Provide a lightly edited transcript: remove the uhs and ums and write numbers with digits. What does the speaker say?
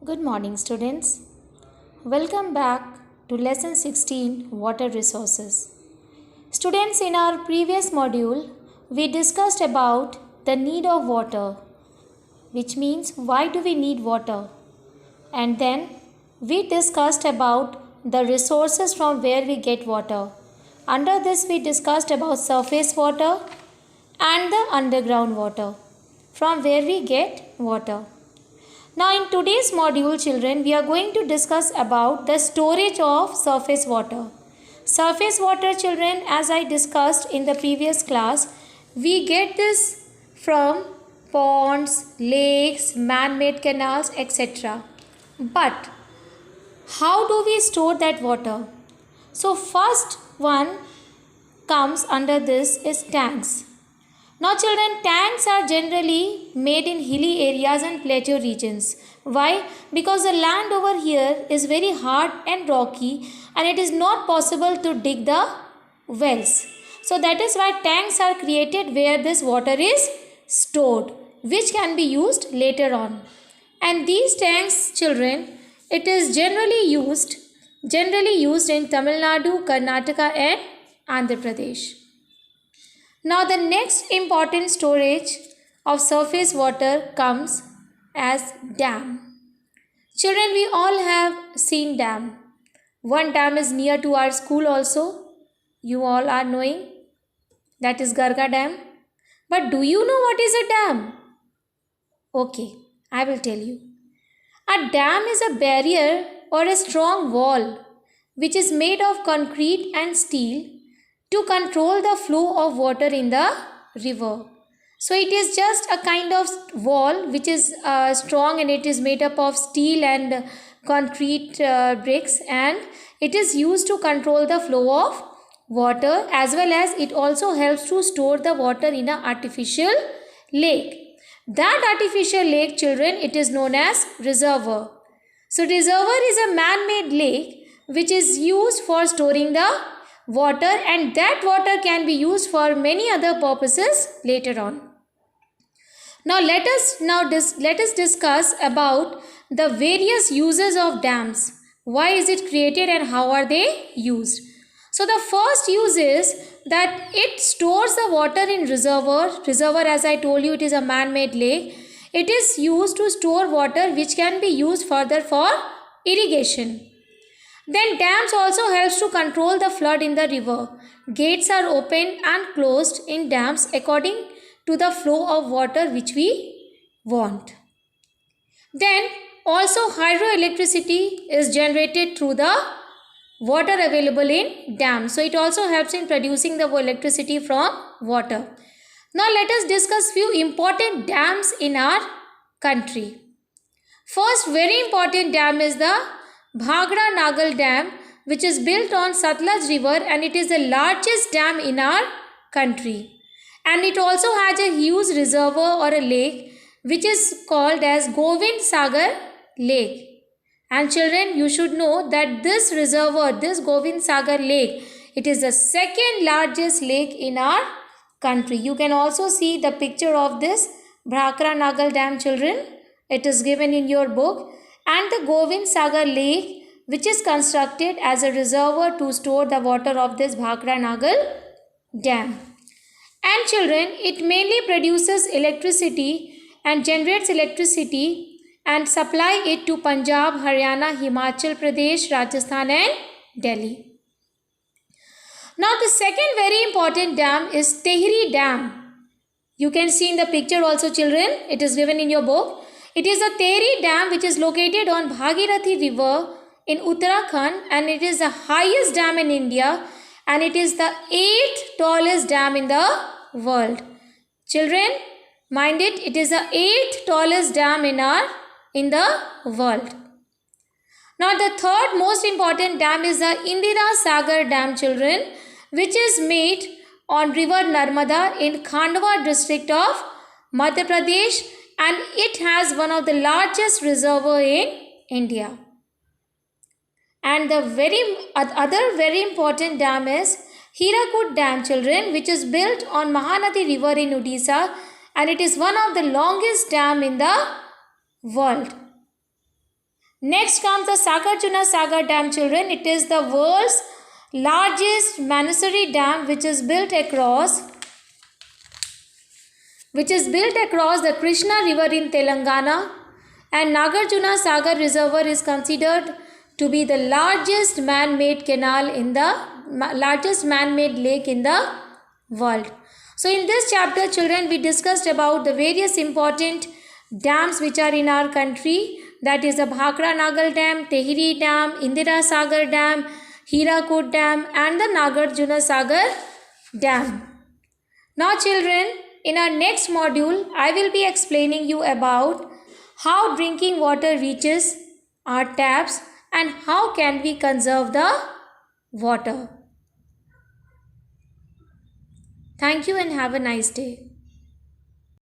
Good morning, students. Welcome back to Lesson 16 Water Resources. Students, in our previous module, we discussed about the need of water, which means why do we need water? And then we discussed about the resources from where we get water. Under this, we discussed about surface water and the underground water, from where we get water. Now in today's module, children, we are going to discuss about the storage of surface water. Surface water, children, as I discussed in the previous class, we get this from ponds, lakes, man-made canals, etc. But how do we store that water? So first one comes under this is tanks. Now children, tanks are generally made in hilly areas and plateau regions. Why? Because the land over here is very hard and rocky and it is not possible to dig the wells. So that is why tanks are created where this water is stored, which can be used later on. And these tanks, children, it is generally used in Tamil Nadu, Karnataka and Andhra Pradesh. Now the next important storage of surface water comes as dam. Children, we all have seen dam. One dam is near to our school also. You all are knowing. That is Bhagra Dam. But do you know what is a dam? Okay, I will tell you. A dam is a barrier or a strong wall which is made of concrete and steel to control the flow of water in the river. So it is just a kind of wall which is strong and it is made up of steel and concrete bricks, and it is used to control the flow of water, as well as it also helps to store the water in an artificial lake. That artificial lake, children, it is known as reservoir. So reservoir is a man-made lake which is used for storing the water, and that water can be used for many other purposes later on. Now let us discuss about the various uses of dams. Why is it created and how are they used? So the first use is that it stores the water in reservoir. Reservoir, as I told you, it is a man-made lake. It is used to store water which can be used further for irrigation. Then dams also helps to control the flood in the river. Gates are opened and closed in dams according to the flow of water which we want. Then also hydroelectricity is generated through the water available in dams. So it also helps in producing the electricity from water. Now let us discuss few important dams in our country. First very important dam is the Bhagra Nagal Dam, which is built on Satluj River, and it is the largest dam in our country. And it also has a huge reservoir or a lake which is called as Govind Sagar Lake. And children, you should know that this reservoir, this Govind Sagar Lake, it is the second largest lake in our country. You can also see the picture of this Bhagra Nagal Dam, children. It is given in your book. And the Govind Sagar Lake, which is constructed as a reservoir to store the water of this Bhagra Nagal Dam. And children, it mainly produces electricity and generates electricity and supply it to Punjab, Haryana, Himachal Pradesh, Rajasthan and Delhi. Now the second very important dam is Tahiri Dam. You can see in the picture also, children. It is given in your book. It is a Tahiri Dam which is located on Bhagirathi River in Uttarakhand, and it is the highest dam in India, and it is the 8th tallest dam in the world. Children, mind it, it is the 8th tallest dam in the world. Now the third most important dam is the Indira Sagar Dam, children, which is made on river Narmada in Khandwa district of Madhya Pradesh, and it has one of the largest reservoir in India. And the other very important dam is Hiragu Dam, children, which is built on Mahanadi River in Odisha, and it is one of the longest dam in the world. Next comes the Nagarjuna Sagar Dam, children. It is the world's largest Manasari dam which is built across the Krishna river in Telangana, and Nagarjuna Sagar Reservoir is considered to be the largest man-made lake in the world. So in this chapter, children, we discussed about the various important dams which are in our country, that is the Bhagra Nagal Dam, Tahiri Dam, Indira Sagar Dam, Hiragu Dam and the Nagarjuna Sagar Dam. Now children, in our next module, I will be explaining you about how drinking water reaches our taps and how can we conserve the water. Thank you and have a nice day.